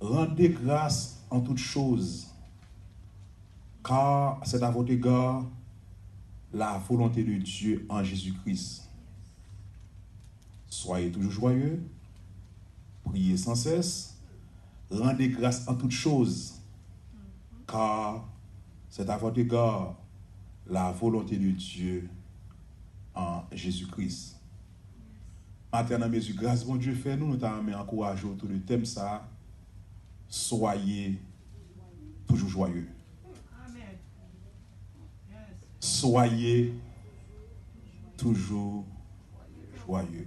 rendez grâce en toutes choses, car c'est à votre égard la volonté de Dieu en Jésus-Christ. Soyez toujours joyeux, priez sans cesse, rendez grâce en toutes choses, car c'est à votre égard la volonté de Dieu en Jésus-Christ. Matin, dans mes yeux, grâce bon Dieu fait, nous t'avons encouragé autour du thème ça. Soyez toujours joyeux. Soyez toujours joyeux.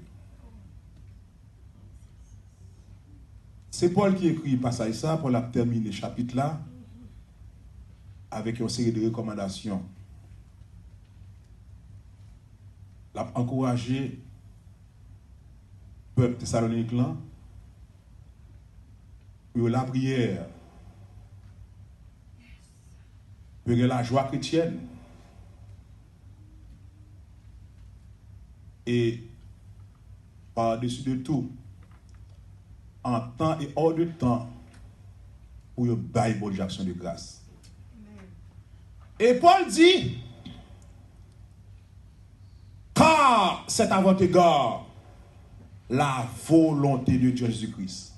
C'est Paul qui écrit passage ça pour la terminer le chapitre là avec une série de recommandations. L'a encouragé peuple Thessalonique là pour la prière, pour la joie chrétienne et par-dessus de tout, en temps et hors de temps, pour y bailler bonne action de grâce. Et Paul dit, car c'est à votre égard la volonté de Dieu Jésus-Christ.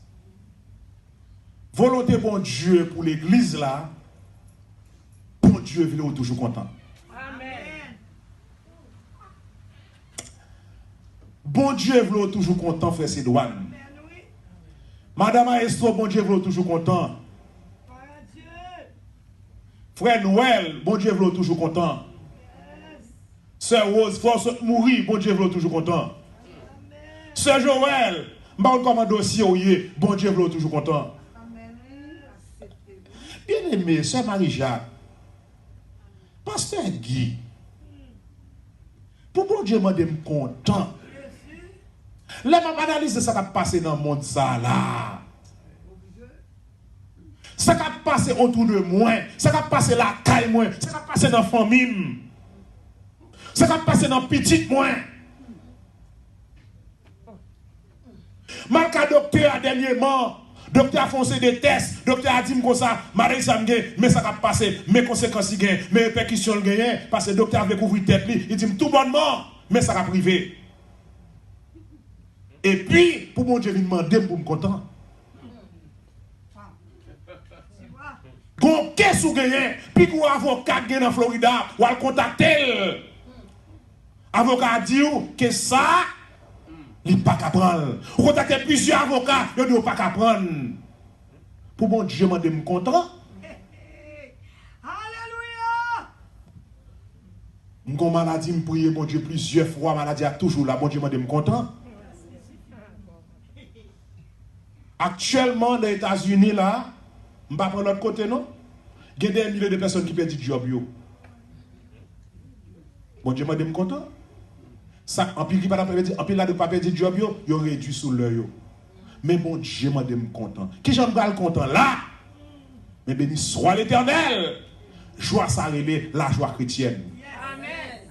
Volonté bon Dieu pour l'église là, bon Dieu veut toujours content. Amen. Bon Dieu veut toujours content, frère Sédouane. Madame Maestro, bon Dieu veut toujours content. Frère Noël, bon Dieu veut toujours content. Sœur Rose, force mourir, bon Dieu veut toujours content. Sœur Joël, m'en comme un dossier, bon Dieu veut toujours content. Bien aimé, sœur Marie-Jacques, pasteur Guy, pour bon Dieu m'a dit content. Là, m'a analysé ça qui a passé dans le monde ça là. Ça qui a passé autour de moi, ça qui a passé la caille moi, ça qui a passé dans la famille, ça qui a passé dans la petite moi. Malgré docteur dernièrement, docteur a foncé des tests, docteur a dit comme ça, Marie Samgue, mais ça va passer, mes conséquences gagnent, mes répercussions gagnent, parce que le docteur a découvert tête, il dit tout bonnement, mais ça va priver. Et puis, pour mon Dieu, il me demande pour me content. Quand qu'est-ce que gagne, puis qu'on avocat gagne en Florida, ou à le contacter, avocat a dit que ça, il n'est pas qu'à prendre. Vous contactez plusieurs avocats, il ne pas qu'à prendre. Pour mon Dieu, je me content. Alléluia. Mon maladie, me prie, mon Dieu, plusieurs fois, maladie a toujours là, mon Dieu, je me content. Actuellement, dans les États-Unis, là, je ne vais pas prendre l'autre côté, non? Il y a des milliers de personnes qui perdent du job. Mon Dieu, je me content. Ça, en pile qui pas perdre, en pile là de pas perdre du job, yo réduit sous l'œil. Mais mon Dieu, je me content. Qui j'en parle content là? Mais béni soit l'Éternel. Joie ça relève la joie chrétienne. Amen.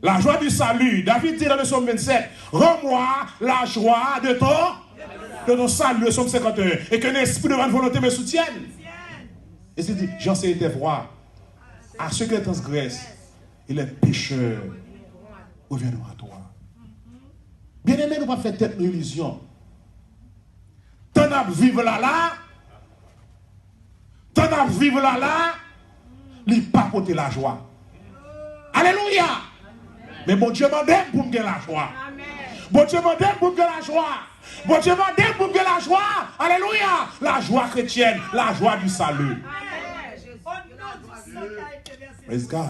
La joie du salut. David dit dans le psaume 27, rends-moi la joie de ton salut, le psaume 51, et que l'esprit de votre volonté me soutienne. Et c'est dit, j'en sais tes voix. À ceux qui transgressent, et les pécheurs reviendront à toi. Bien aimé, nous ne pas faire tête une illusion. T'en as vivre là, t'en as vivre là, il pas porter la joie. Alléluia. Mais bon Dieu m'a dit pour me gagner la joie. Bon Dieu m'a dit pour me gagner la joie. Bon Dieu m'a dit pour me gagner la joie. Alléluia. La joie chrétienne, la joie du salut. Praise God.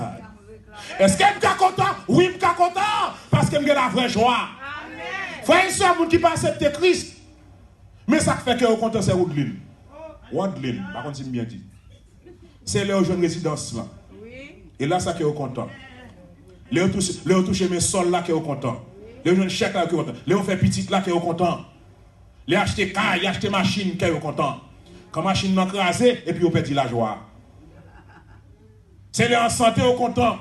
Est-ce que je suis content? Oui, je suis content. Parce que je suis la vraie joie. Frère et soeur, qui pas accepter Christ. Mais ça fait que vous content, c'est Woodline. Woodline, par contre, c'est bien dit. C'est là où je résidence là. Et là, ça qui est content. Là, où touche mes sols là qui est content. Là, où je chèque là qui est content. Là, où fait petit là qui est content. Là, acheter caille, acheter machine qui est content. Quand machine n'a crasé, et puis on perd la joie. C'est les en santé au content.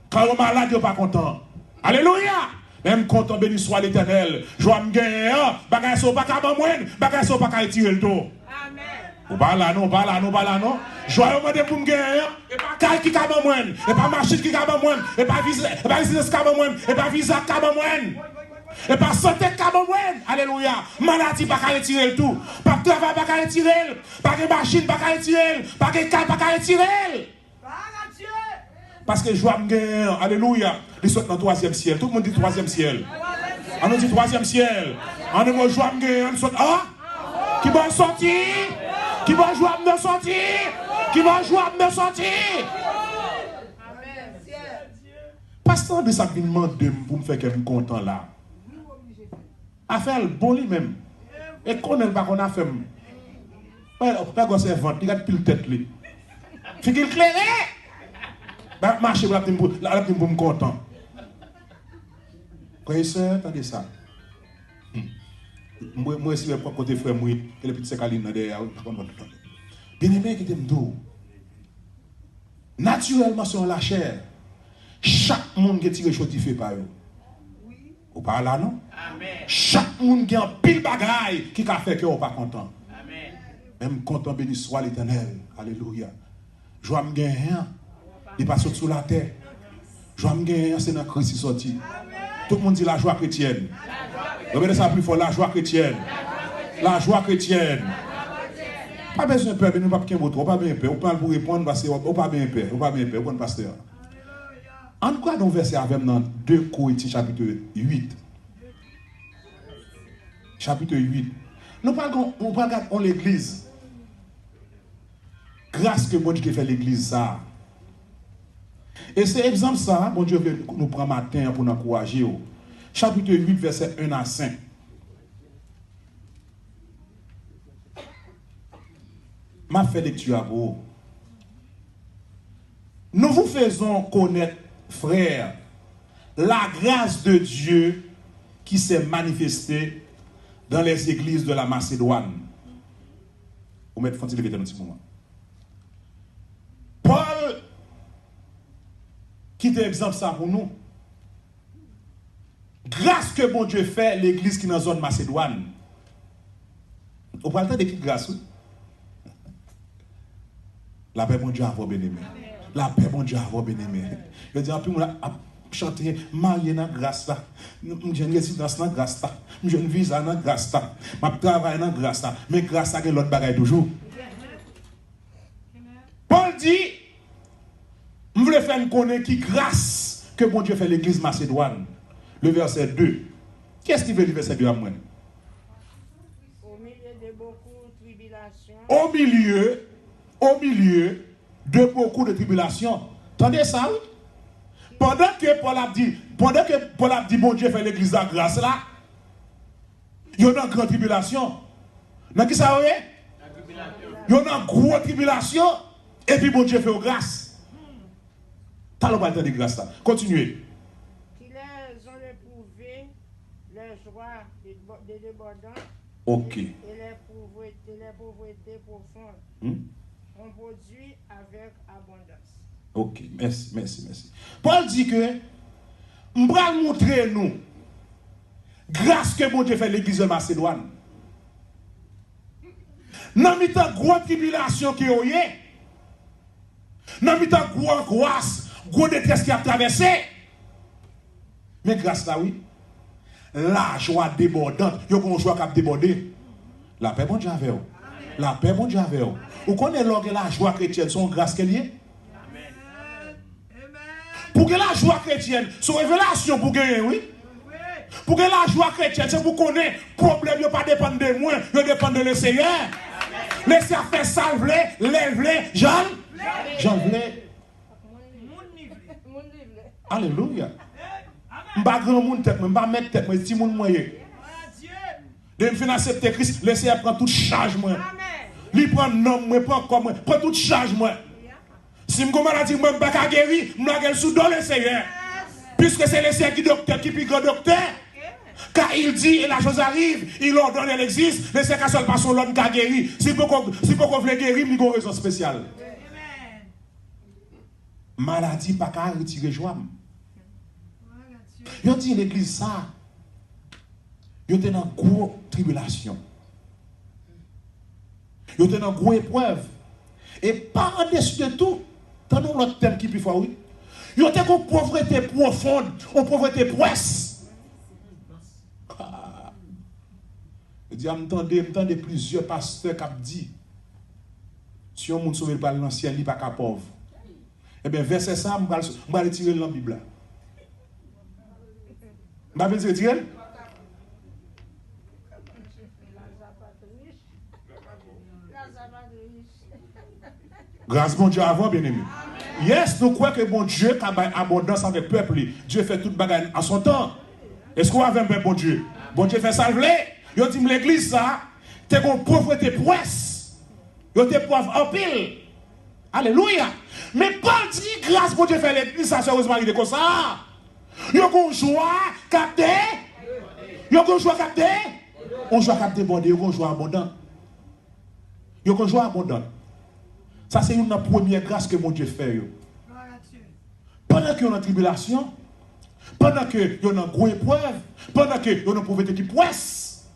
Quand on est malade, on pas content. Alléluia. Même content, béni soit l'Éternel. Joie me gagner, bagay so pas qu'à m'en bagay so pas qu'à tirer le dos. Amen. Ou pas là, non, pas là, non, pas là, non. Joyeux monde pour me gagner, et pas cal qui cabe moi, et pas machine qui cabe moi, et pas business cabe moi, et pas visa cabe moi. Et pas santé cabe moi. Alléluia. Maladie pas qu'à retirer le tout. Pas travail pas qu'à retirer, pas de machine pas qu'à retirer, pas de cal pas qu'à retirer. Parce que joie me gagner, alléluia. Il saute dans le troisième ciel. Tout le monde dit troisième ciel. On nous dit troisième ciel. On nous dit joie me gagner, on saute. Ah? Qui va sortir? Qui va jouer à me sortir? Qui va jouer à me sortir? Pasteur de ça qui me demande pour me faire que je suis content là. A faire le bon lui-même. Et qu'on n'aime pas qu'on a fait. Pas qu'on s'est vendu, il a pile tête lui. Fait qu'il claire. Bah marcher pour me content. Quand ça, attendez ça. Moi aussi, je prends côté frère, moi, et le petit Sekaline derrière. Bien aimé qui t'aime d'eau. Naturellement, sur la chair, chaque monde qui tire chose fait par eux. Ou pas là, non? Amen. Chaque monde qui a un pile bagaille qui a fait que vous pas content. Amen. Même content, béni soit l'Éternel. Alléluia. Joie me gagne rien. Il passe sous la terre. Joie me gagne rien, c'est dans Christ qui sorti. Tout le monde dit la joie chrétienne. Regardez ça plus fort, la joie chrétienne. La joie chrétienne. Pas besoin de peur, mais nous pas qu'un autre. On pas bien peur. On parle pour répondre parce qu'on pas bien peur. On pas bien peur, on pasteur. En quoi dans verset avec dans 2 Corinthiens chapitre 8. Chapitre 8. Nous parlons on l'église. Grâce que bon Dieu fait l'église ça. Et c'est exemple ça, bon Dieu veut nous prendre matin pour nous encourager. Chapitre 8, verset 1 à 5. Ma fait lecture à vous. Nous vous faisons connaître, frères, la grâce de Dieu qui s'est manifestée dans les églises de la Macédoine. Vous mettez Fonti lever un petit moment. Paul, qui est exemple ça pour nous. Grâce que bon Dieu fait l'église qui est dans la zone Macédoine. Vous parlez de qui grâce, oui? La paix, bon Dieu, à vous, bien-aimé. La paix, bon Dieu, à vous, bien-aimé. Je dis, puis, on a chanté, marié dans grâce là. J'ai une résidence dans grâce là. J'ai une visa dans grâce là. Je travaille dans grâce là. Mais grâce à l'autre bagaille toujours. Paul dit, je voulais faire connaître qui grâce que bon Dieu fait l'église Macédoine. Le verset 2. Qu'est-ce qu'il veut le verset 2 à moi? Au milieu de beaucoup de tribulations. Au milieu de beaucoup de tribulations. Entendez ça, oui? Pendant que Paul a dit, bon Dieu fait l'église en grâce là, il y a une grande tribulation. Dans qui ça, oui? Il y a une grosse tribulation, et puis bon Dieu fait aux grâce. T'as le pas de grâce là. Continuez. Qui les ont éprouvé, les joies des débordants. Ok. Et les pauvretés profondes. On produit avec abondance. Ok, merci. Paul dit que, on va montrer nous, grâce que bon Dieu fait l'église de Macédoine. Dans le temps de grosse tribulation qui est, dans le temps de grosse angoisse, grosse détresse qui a traversé, mais grâce là, oui, la joie débordante, il y a une joie qui a débordé. La paix, bon Dieu avec vous. La paix, bon Dieu avec vous. Vous connaissez que la joie chrétienne, son grâce qu'elle est? Pour que la joie chrétienne, son révélation pour gagner, oui? Pour que la joie chrétienne, c'est pour qu'on ait problème, ne pas dépendre de moi, il dépend de le Seigneur. Laissez faire salver, lève-les, Jean voulais. Alléluia. Je ne vais pas grand monde tête, je ne vais pas mettre tête, je vais mettre moyen. De me faire accepter Christ, laissez prendre tout charge moi. Lui prend nom, moi prend comme moi, prend toute charge moi. Si je maladie, moi je ne vais pas guérir, je vais guérir sous le Seigneur. Puisque c'est le Seigneur qui docteur, qui est grand docteur. Car il dit et la chose arrive, il ordonne, elle existe, le Seigneur seul personne l'homme qui a guéri. Si vous voulez guérir, il y a une raison spéciale. Maladie, pas qu'à retirer joie. Yo dit l'église ça. Yo était dans une grosse tribulation. Ils étaient dans une grosse épreuve. Et par-dessus de tout, dans l'autre thème qui plus fort, oui. Ils étaient une pauvreté profonde, une pauvreté presse. Je dis, m'entendez plusieurs pasteurs qui ont dit, si on ne sauve pas dans le ciel, il n'est pas pauvre. Eh bien, verset ça, je vais retirer dans la Bible. Je vais retirer. Grâce bon Dieu avant, bien aimé. Yes, nous croyons que bon Dieu a abondance avec le peuple. Dieu fait toute bagaille en son temps. Est-ce qu'on a un bon Dieu? Bon Dieu fait salver. Il dit l'église ça, t'es une pauvreté presse. Il t'es pauvre en pile. Alléluia. Mais Paul dit grâce bon Dieu fait l'église ça, sérieusement il est comme ça. Il y a une joie capté. Il y a une joie capté. On joie capté bon Dieu, on joie abondant. Il y a une joie abondante. Ça, c'est une première grâce que mon Dieu fait. Pendant qu'il y a une tribulation, pendant qu'il y a une grosse épreuve, pendant qu'il y a une pauvreté qui presse,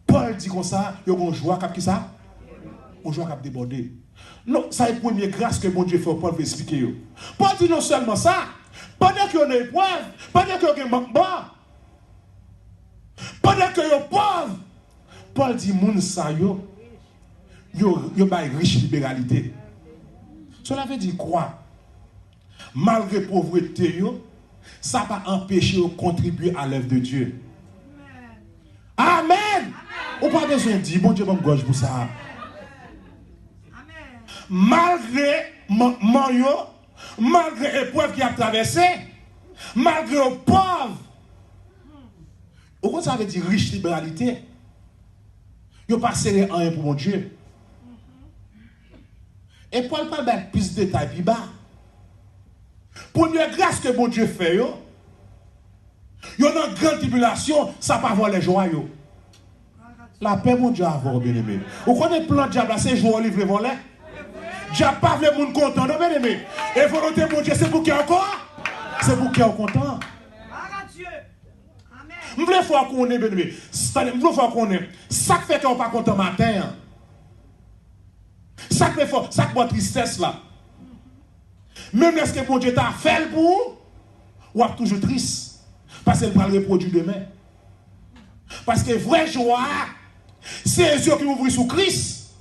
Paul dit comme ça, il y a une joie qui ça? Une joie qui déborder. Non, ça c'est la première grâce que mon Dieu fait. Paul veut expliquer. Paul dit non seulement ça, pendant qu'il y a une épreuve, pendant qu'il y a un manquement, pendant qu'il y a un pauvre, Paul dit, moun sa yo, yo ba riche libéralité. Cela veut dire quoi? Malgré pauvreté yo, ça va empêcher de contribuer à l'œuvre de Dieu. Amen. On pas besoin de dire bon Dieu bon gauche pour ça. Malgré yo, malgré l'épreuve qui a traversé, malgré le pauvre. Pourquoi ça veut dire riche libéralité? Yo pas serré en un pour mon Dieu. Et Paul parle de plus de détails plus bas. Première grâce que bon Dieu fait, yo a une grande tribulation, ça pas voir les joies. La paix, mon Dieu, avoir bien aimé. Vous connaissez le plan de diable, c'est jouer au livre volet. Diable pas le monde content, non, bien aimé. Et volonté, mon Dieu, c'est pour qui encore? C'est pour qui est content. Je veux voir qu'on est, bien aimé. Je veux voir qu'on est. Ça fait qu'on n'est pas content matin. Ça fait fort, ça fait tristesse là. Même est-ce que mon Dieu t'a fait pour ou est toujours triste parce qu'elle va le reproduire demain. Parce que vraie joie, c'est les yeux qui ouvrent sous Christ.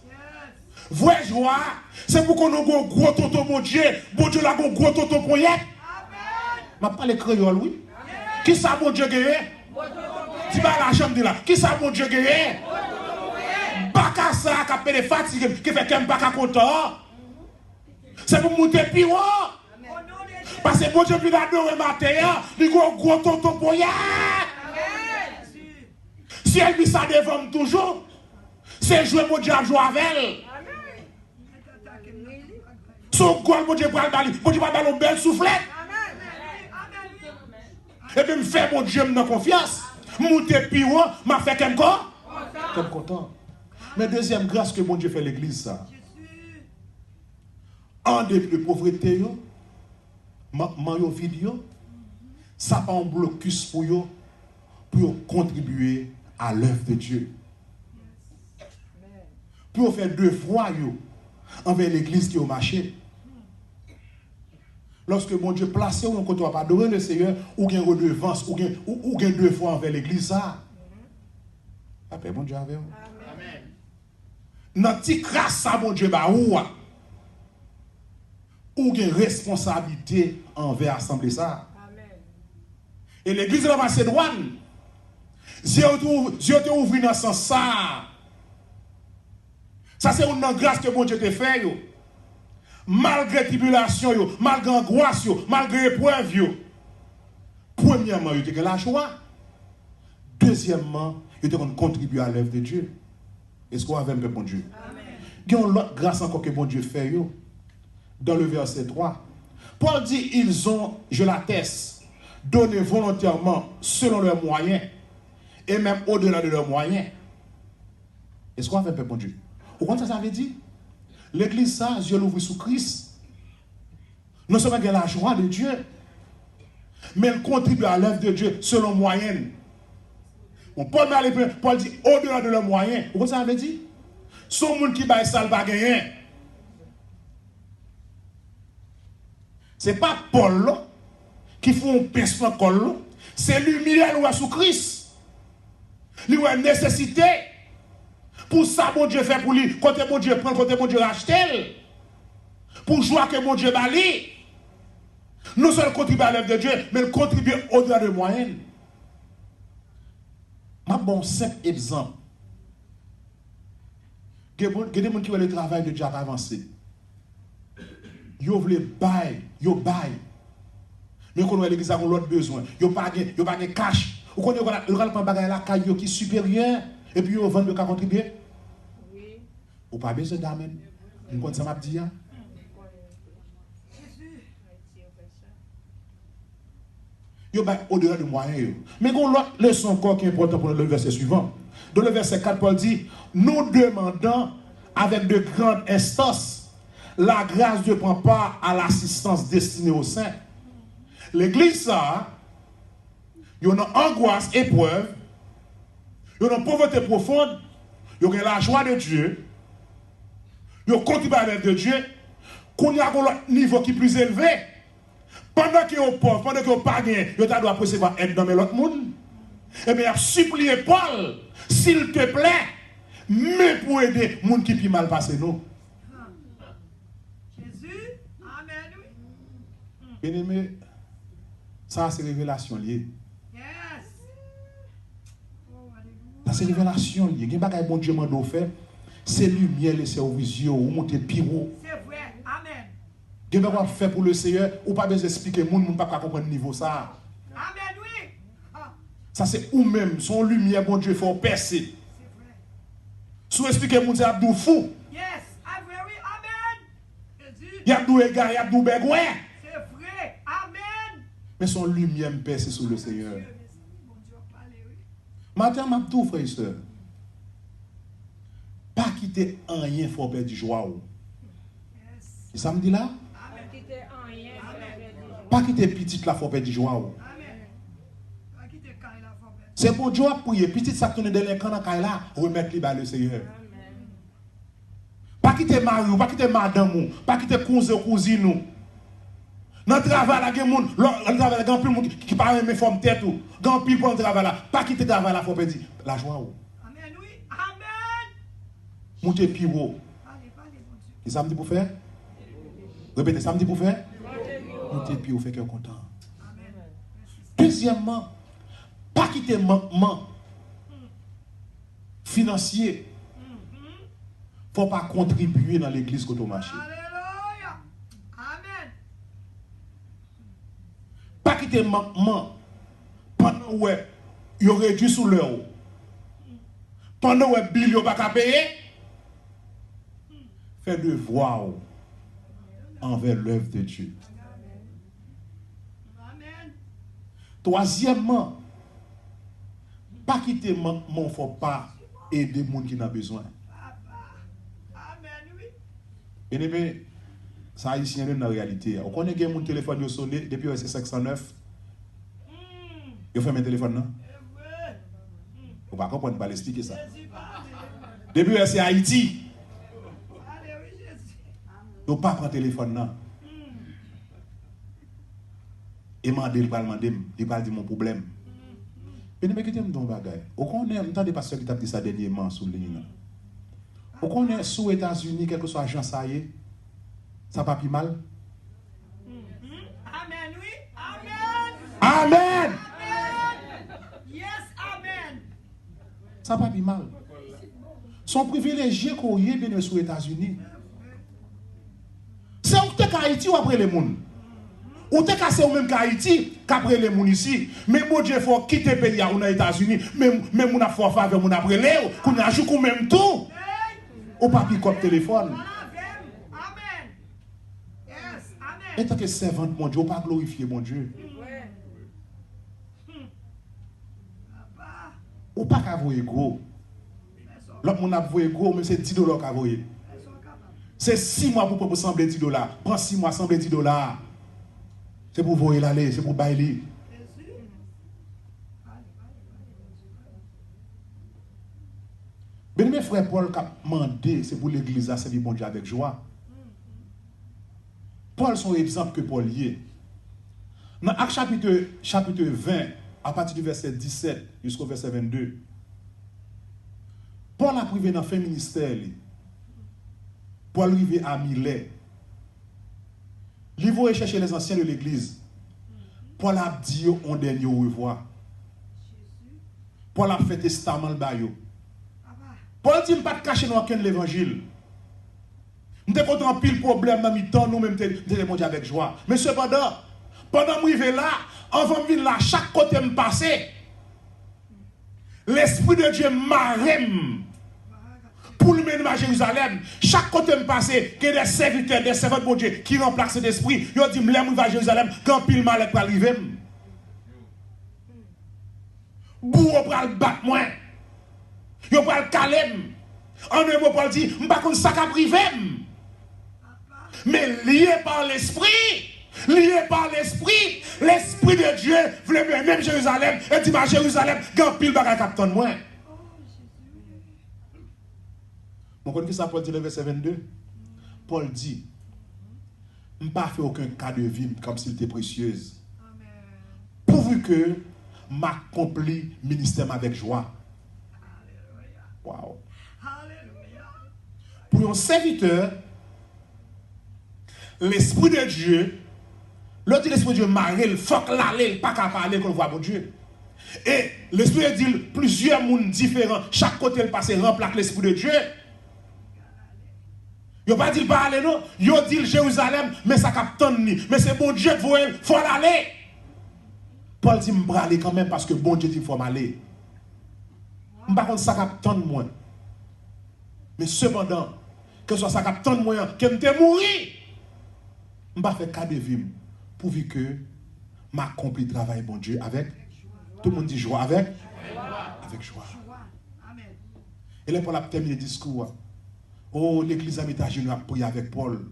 Vraie joie, c'est pour qu'on ait un gros tonton mon Dieu a un gros tonton pour y être. Je ne parle pas créole, oui. Qui ça mon Dieu gagne? Tu vas à la chambre de là. Qui ça mon Dieu gagne? Baka ça, qui a fait des fatigues, qui fait qu'un baka content. C'est pour monter plus haut. Parce que mon Dieu plus d'adorer matin, il y a un gros tonton pour y aller. Si elle dit ça devant toujours, c'est jouer mon Dieu à jouer avec elle. Son goal, mon Dieu va le une belle soufflette. Et puis me fait mon Dieu me confiance. Monter plus haut, m'a fait comme quoi? Comme content. Mais deuxième grâce que mon Dieu fait l'église ça. En dépit de pauvreté, yo vidéo, ça pas un blocus pour contribuer à l'œuvre de Dieu. Pour faire deux fois envers l'église qui est au marché. Lorsque mon Dieu place ou on ne pas adorer le Seigneur, ou bien redevance, ou bien deux fois envers l'église ça. Après mon Dieu avec vous. Amen. Notre grâce ça mon Dieu ba ou une responsabilité envers l'assemblée ça. Amen. Et l'église de la Macédoine, Dieu te ouvre dans ce sens ça. Ça c'est une grâce que mon Dieu te fait. Malgré tribulation, malgré angoisse, malgré épreuve. Premièrement, il y a la joie. Deuxièmement, il y a contribuer à l'œuvre de Dieu. Est-ce qu'on a un peu bon Dieu? Il y a une autre grâce encore que bon Dieu fait. Dans le verset 3, Paul dit, ils ont, je l'atteste, donné volontairement selon leurs moyens, et même au-delà de leurs moyens. Est-ce qu'on a fait un peu bon Dieu? Au contraire, ça veut dire, l'église, ça, Dieu l'ouvre sous Christ. Non seulement il y a la joie de Dieu, mais elle contribue à l'œuvre de Dieu selon moyenne. Bon, Paul dit, au-delà de leurs moyens. Au contraire, ça veut dire, Son monde qui baille ça, il va gagner. C'est pas Paul là, qui font un pince dans le col. C'est lumière ou sous Christ. Il y a une nécessité. Pour ça, mon Dieu fait pour lui. Côté mon Dieu prend, côté mon Dieu rachète. Pour jouer que mon Dieu bali. Non seulement contribuer à l'œuvre de Dieu, mais il contribue au-delà de moyenne. Ma bon simple exemple. Il y a des gens qui veulent le travail de Dieu avancé. Yo vle bail, yo bail. Mais quand on l'église a l'autre besoin, yo pas de cash. Ou quand on a prendre bagay la caille qui supérieur et puis yo vendre de contribuer. Oui. Ou pas besoin d'amen. Vous comprenez ça m'a dit hein? Yo bail au-delà de moyens. Mais qu'on l'autre leçon encore qui est important pour le verset suivant. Dans le verset 4 Paul dit nous demandons avec de grandes instances la grâce ne prend pas à l'assistance destinée aux saints. L'église, ça, il y a une angoisse, épreuve, il y a une pauvreté profonde, il y a la joie de Dieu, il y a contribué à l'œuvre de Dieu, qu'on y a un niveau qui est plus élevé. Pendant qu'il y a pauvre, pendant qu'il y a pas gagné, il y a doit recevoir aide dans l'autre monde. Eh bien, il a supplié Paul, s'il te plaît, mais pour aider les gens qui sont mal passés, nous. Bien aimé, ça c'est révélation liée. Ça c'est révélation liée. Il y a des bon Dieu m'a fait, c'est lumière laissée au visio ou monter piro. C'est vrai. Amen. Il y a des fait pour le Seigneur ou pas besoin d'expliquer monde ne pas comprendre niveau ça. Amen oui. Ça c'est ou même son lumière bon Dieu faut percer. C'est vrai. Sous expliquer monde c'est abdou fou. Yes, oui, amen. Il y a abdou égard, il y a abdou begoué. Mais son lumière me perce sous le Seigneur. Maintenant, ma tout frère et soeur. Pas quitter rien, faut perdre du joie. Et ça me dit là? Pas quitter petit là, faut perdre du joie. C'est pour Dieu à prier. Petit ça tourne dans les camps dans là, remettre libre le Seigneur. Pas quitter mari, pas quitter madame, pas quitter cousin ou cousine. Dans le travail, il y a des gens qui parlent de forme tête. Il y a des gens qui travail là. Pas quitter le travail là, il faut pas dire la joie. Amen, oui. Amen. Montez plus haut. Et ça me dit pour faire? Répétez, ça me dit pour faire? Montez plus haut, fait qu'on est content. Deuxièmement, pas quitter le manquement financier. Il ne faut pas contribuer dans l'église quand on marche. Pas quitter manquement pendant où il aurait dû sous l'heure. Pendant où il n'y a pas qu'à payer. Fait devoir envers l'œuvre de Dieu. Amen. Troisièmement, pas quitter manquement, il ne faut pas aider les gens qui ont besoin. Amen, oui. Bien-aimé, ça haïtien dans la réalité. On connaît que mon téléphone est sonné depuis verset 509. Il fait mes téléphones, non? On va comprendre, pas l'expliquer ça. Depuis verset Haïti. Il ne pas prendre téléphone, non? Et il va demander mon problème. Mais ne me quittez pas bagage. On connaît, on entend des pasteurs qui t'ont dit ça dernièrement sur le ligne. On connaît sous les États-Unis, quel que soit l'agent, ça y est. Ça va pas mal? Amen, oui. Amen. Amen. Yes, amen. Ça va pas mal. Son privilégié qu'on y est bien sur les États-Unis. C'est où tu es Haïti ou après les monde? Ou tu es cassé ou même Haïti qu'après les monde ici. Mais mon Dieu, il faut quitter le pays aux États-Unis. Même on a fait faveur, on a après les qu'on a joué même tout. Ou pas piquer comme téléphone. Et tant que servante, mon Dieu, on ne pas glorifier mon Dieu. On ne pas qu'avoyer gros. L'autre, on a voyé gros, mais c'est 10 $ qu'avoyer. C'est 6 mois pour sembler 10 $. Prends 6 mois, sembler 10 $. C'est pour voyer l'aller, c'est pour bailler. Ben mes frères Paul qui a demandé, c'est pour l'église à servir bon Dieu avec joie. Paul son exemple que Paul y est. Dans Actes chapitre 20, à partir du verset 17 jusqu'au verset 22, Paul a privé dans le fin ministère. Paul arrivé à Milet. Il va chercher les anciens de l'église. Paul a dit on dernier au revoir. Paul a fait testament le bail. Paul dit pas de cacher dans aucun l'évangile. Nous avons content pile problème dans mi-temps, nous même nous avec joie. Mais cependant, pendant que je suis là, avant de venir là, chaque côté me passer, l'Esprit de Dieu m'arrête pour le mener à Jérusalem. Chaque côté me passer, qu'il y a des serviteurs, des servants de Dieu qui remplacent cet esprit. Ils disent, je vais à Jérusalem, quand pile mal est arrivé. Bourreau pour le battre moins. Ils vont le caler. En un mot, Paul dit, je ne sais pas qu'on sac à privé. Mais lié par l'esprit, l'esprit de Dieu voulait même Jérusalem, et dit à Jérusalem, quand pile bagage captain moins. Mon connaît ça Paul dit le verset 22. Paul dit, je n'ai pas fait aucun cas de vie comme s'il était précieuse. Pourvu que m'accomplis ministère avec joie. Wow. Pour un serviteur, l'Esprit de Dieu, l'autre l'Esprit de Dieu marre, il faut que l'aller, pas qu'à parler qu'on voit mon Dieu. Et l'Esprit de Dieu, plusieurs mondes différents, chaque côté le passé remplace l'Esprit de Dieu. Il pas dit pas aller non, il dit Jérusalem, mais ça capte ni. Mais c'est bon Dieu qui il faut aller. Paul dit me aller quand même parce que bon Dieu dit il faut m'aller. Je ne sais pas ça capte moi. Mais cependant, que ce soit ça capte moi, que je te mourir. Je ne vais pas faire cas de vie pourvu que m'accomplis le travail, bon Dieu, avec tout le monde dit joie, avec joie. Et là, Paul a terminé le discours. Oh, l'église a mis à genoux pour avec Paul.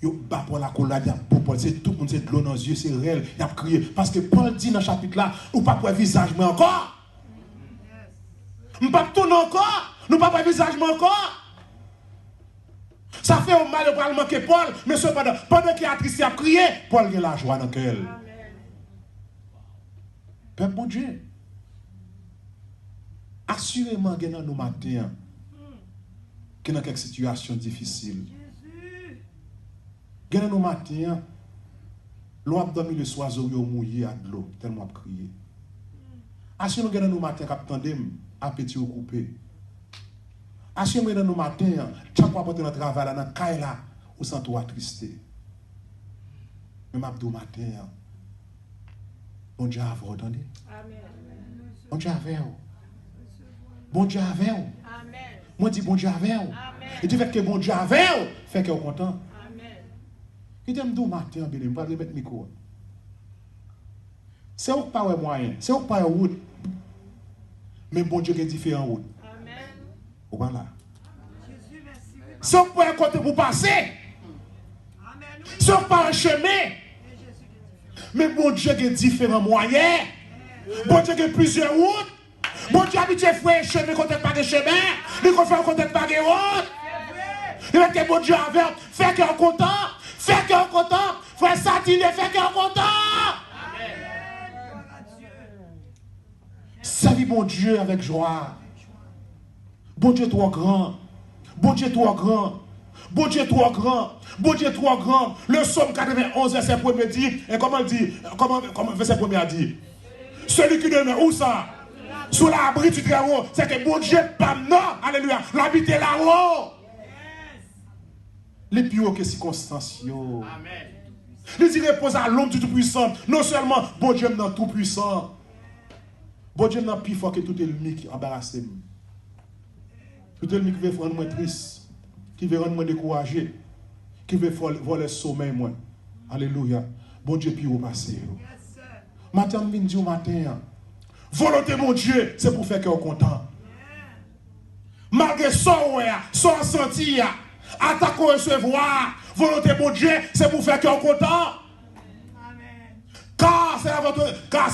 Il a Paul la collade, pour Paul. C'est tout le monde, c'est de l'eau dans les yeux, c'est réel. Il a crié. Parce que Paul dit dans ce chapitre là, ou pas pour le visage, mais encore. Nous ne pas tourner encore. Nous ne pas pour le visage, mais encore. Ça fait au mal de manquer Paul, mais cependant, pendant qu'il a triste, il a crié, Paul a la joie dans le cœur. Peuple bon Dieu, assurément, il y a nos matins qui sont dans quelques situations difficiles. Il y a nos matins, l'eau a dormi le soir, il a mouillé à de l'eau, tellement a crié. Assurément, il y a nos matins qui attendent à petit ou coupé. Assurément, dans nos matins, chaque fois que tu travail dans le caille là, ou sans toi triste. Mais m'abdou matin, bon Dieu a vous, attendez. Bon Dieu a vous. Bon Dieu a vous. Moi dis bon Dieu a vous. Et tu fais que bon Dieu a vous, fait que vous content. Il dit m'abdou matin, bien, je ne vais pas mettre micro. C'est où pas moyen, c'est où pas route. Mais bon Dieu est différent route. Voilà. Sauf pas un côté pour passer. Sauf pas un chemin. Mais bon Dieu a différents moyens. Bon Dieu a plusieurs routes. Bon Dieu a habitué frère chemin quand pas de chemin. Il faut faire quand pas de route. Il va que bon Dieu a fait qu'on content. Fait qu'on content. Frère Satine fait qu'on content. Servir bon Dieu avec joie. Bon Dieu trop grand. Bon Dieu trop grand. Bon Dieu trop grand. Bon Dieu trop grand. Le psaume 91, verset 1er dit, et comment il dit, comment verset 1er a dit, celui qui demeure où ça? Sous l'abri du Très-Haut, c'est que bon Dieu pas non, alléluia, l'habite là-haut. Les plus hautes circonstances. Amen. Les y repose à l'homme du Tout-Puissant. Non seulement bon Dieu est tout-puissant. Bon Dieu est plus fort que tout ennemi qui embarrasse. Tout ennemi qui veut rendre moi triste, qui veut rendre moi découragé, qui veut voler le sommeil moi. Alléluia. Bon Dieu puis au passé. Matin, je dis au matin, volonté mon Dieu, c'est pour faire que vous content. Malgré ça, sans sentir, attaque ou recevoir, volonté mon Dieu, c'est pour faire que vous content. Car c'est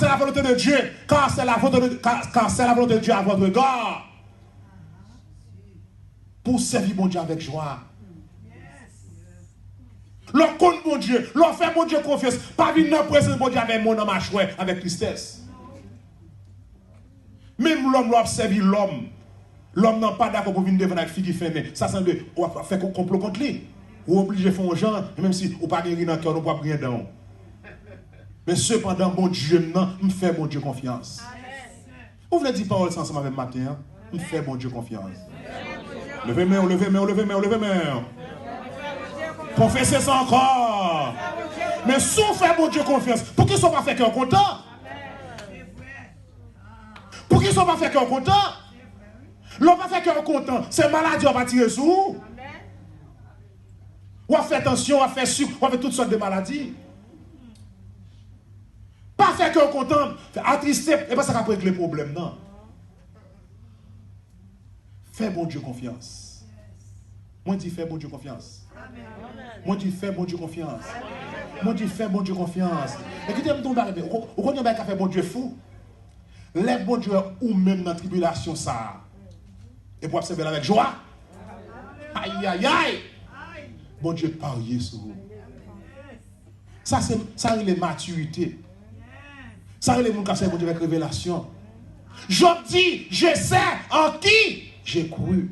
la volonté de Dieu, car c'est la volonté de Dieu à votre égard. pour servir mon Dieu avec joie. Leur compte mon Dieu, leur fait mon Dieu confiance. Pas venir dans la présence mon Dieu avec mon homme à chouette, avec tristesse. Même l'homme l'a servi l'homme. L'homme n'a pas d'accord pour venir devant la fille qui fait. Ça semble faire un complot contre lui. Ou obligé de faire un genre, même si vous pas guéri dans le cœur, vous ne pouvez pas rien dans. Mais cependant, mon Dieu, me fait mon Dieu confiance. Vous voulez dire parole ensemble avec matin, me fait mon Dieu confiance. Levez main, levez main, levez main, levez main. Confessez ça encore. Mais si on fait mon Dieu confiance, pour qu'ils ne soient pas fait cœur content. Pour qu'ils ne soient pas fait cœur content. L'on va faire cœur content. C'est maladie, on va tirer sur vous. On va faire tension, on va faire sucre, on va faire toutes sortes de maladies. Pas faire cœur content, attristé, et pas ça qui peut régler les problèmes, non. Fais bon Dieu confiance. Moi, je dis fais bon Dieu confiance. Moi, je dis fais bon Dieu confiance. Moi, je dis fais bon Dieu confiance. Écoutez-moi, vous connaissez bien qu'à faire bon Dieu fou. Les bon Dieu ou même dans la tribulation, ça. Et pour observer avec joie. Aïe, aïe, aïe. Bon Dieu, pariez sur vous. Ça, c'est les maturités. Ça, c'est les gens qui ont bon Dieu avec révélation. Job dit, je sais en qui j'ai cru.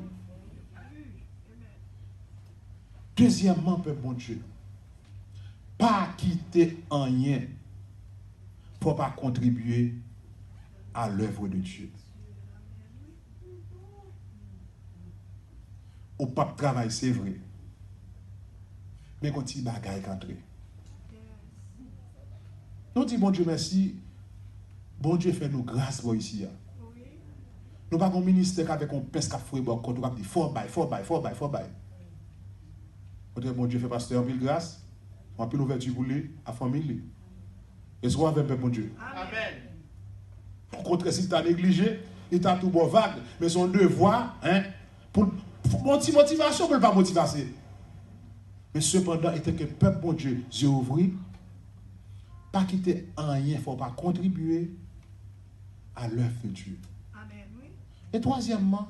Deuxièmement, peuple bon Dieu, pas quitter en rien pour ne pas contribuer à l'œuvre de Dieu. Au pas de travail, c'est vrai. Mais quand il bagaille entrer. Nous disons, bon Dieu, merci. Bon Dieu fait nous grâce pour ici. Nous n'avons pas un ministère avec un pince qui a fouillé, quand on dit faut bail. Bon Dieu fait pasteur en pile grâce, en pile ouverture pour lui, à la famille. Et ce qu'on avec bon Dieu. Amen. Au contraire, si tu as négligé, il t'a tout bon vague, mais son devoir, pour motivation, pour ne pas motiver. Mais cependant, il était que peuple bon Dieu, Dieu ouvrit, pas quitter rien, il ne faut pas contribuer à l'œuvre de Dieu. Amen. Oui. Et troisièmement,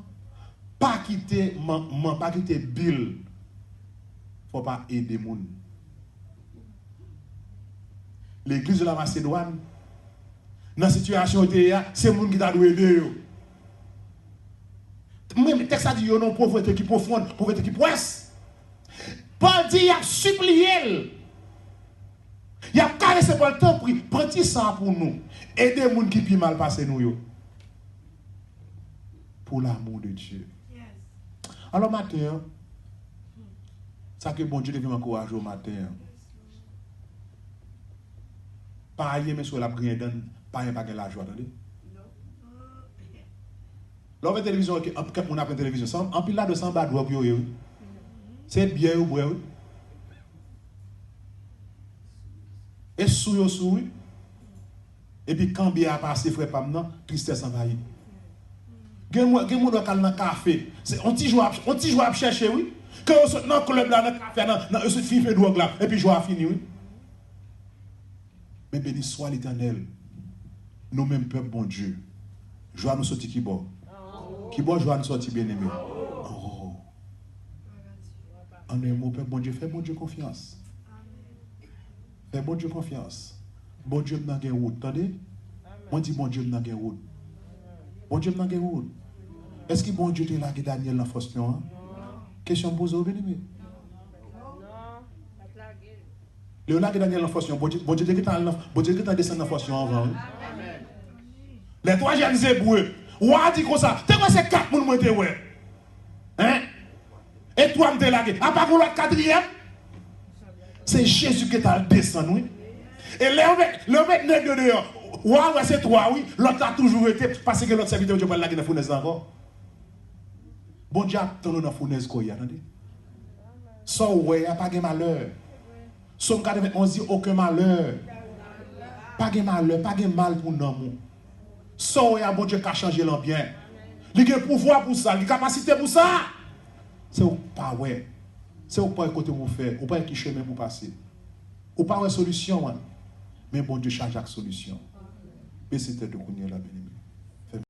pas quitter Bill, il ne faut pas aider les gens. L'église de la Macédoine, dans la situation où c'est les gens qui doivent aider. Même le texte a dit, non, pauvreté qui profonde, pauvreté qui presse. Paul dit, il a supplié. Il a caressé pour le temps, prenez ça pour nous. Aidez les gens qui plus mal passé nous. Pour l'amour de Dieu. Yes. Alors, matin, ça que bon Dieu devait m'encourager au matin. Pas ailleurs, mais sur la prière, pas la joie, attendez. Là, on a télévision, on a une télévision, en pile là de 100 bas, c'est bien ou bien. Et sous, et puis quand bien a passé, frère, pas maintenant, tristesse envahit. Gen moun dans le café, on t'y joue à chercher, oui. Quand on saute dans le club là, dans le café, dans le FIFA drogue là, et puis joue à finir, oui. Mais béni soit l'Éternel, nous-mêmes, peuple bon Dieu, joie nous sortir qui bon. Qui bon, joie nous sortir bien aimé. Oh. En un mot, peuple bon Dieu, fais bon Dieu confiance. Fais bon Dieu confiance. Bon Dieu n'a pas route, attendez. Moi dis bon Dieu n'a pas route. Bon Dieu n'a pas route. Est-ce que bon Dieu te l'a Daniel dans la force? Question posée au bien-aimé. Léonard et Daniel en force, bon Dieu est descendu en force avant. Les trois jeunes hébreux, ou a dit comme ça, t'es quoi ces quatre pour nous monter, ouais? Hein? Et toi, m'te lagué. À part pour l'autre quatrième, c'est Jésus qui t'a descendu, oui. Et le mec n'est de dehors. Ouais, c'est toi, oui. L'autre a toujours été, parce que l'autre serviteur, Dieu va laguer dans la fournaise encore. Bon Dieu attend nous dans la fournaise, quoi, attendez. Sans ouais, il n'y a pas de malheur. Somme 91 dit aucun malheur. Pas de malheur, pas de mal pour nous. Sans ouais, bon Dieu qui a changé l'ambiance. Il a pouvoir pour ça, il a capacité pour ça. C'est pas ouais. C'est pas côté vous faire, ou pas qui chemin pour passer. Ou pas une solution, mais bon Dieu charge la solution. Mais c'était de connaître la bénédiction.